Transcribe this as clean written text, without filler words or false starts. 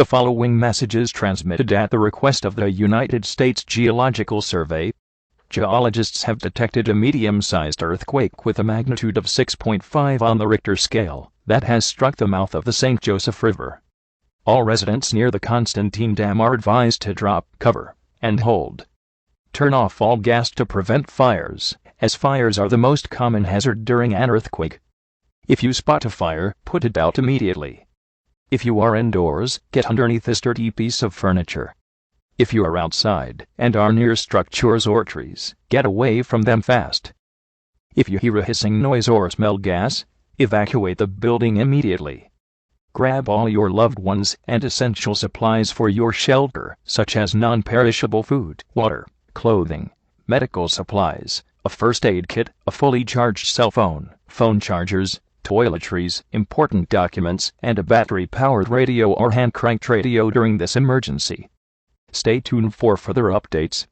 The following message is transmitted at the request of the United States Geological Survey. Geologists have detected a medium-sized earthquake with a magnitude of 6.5 on the Richter scale that has struck the mouth of the St. Joseph River. All residents near the Constantine Dam are advised to drop, cover, and hold. Turn off all gas to prevent fires, as fires are the most common hazard during an earthquake. If you spot a fire, put it out immediately. If you are indoors, get underneath a sturdy piece of furniture. If you are outside and are near structures or trees, get away from them fast. If you hear a hissing noise or smell gas, evacuate the building immediately. Grab all your loved ones and essential supplies for your shelter, such as non-perishable food, water, clothing, medical supplies, a first aid kit, a fully charged cell phone, phone chargers, toiletries, important documents, and a battery-powered radio or hand-cranked radio during this emergency. Stay tuned for further updates.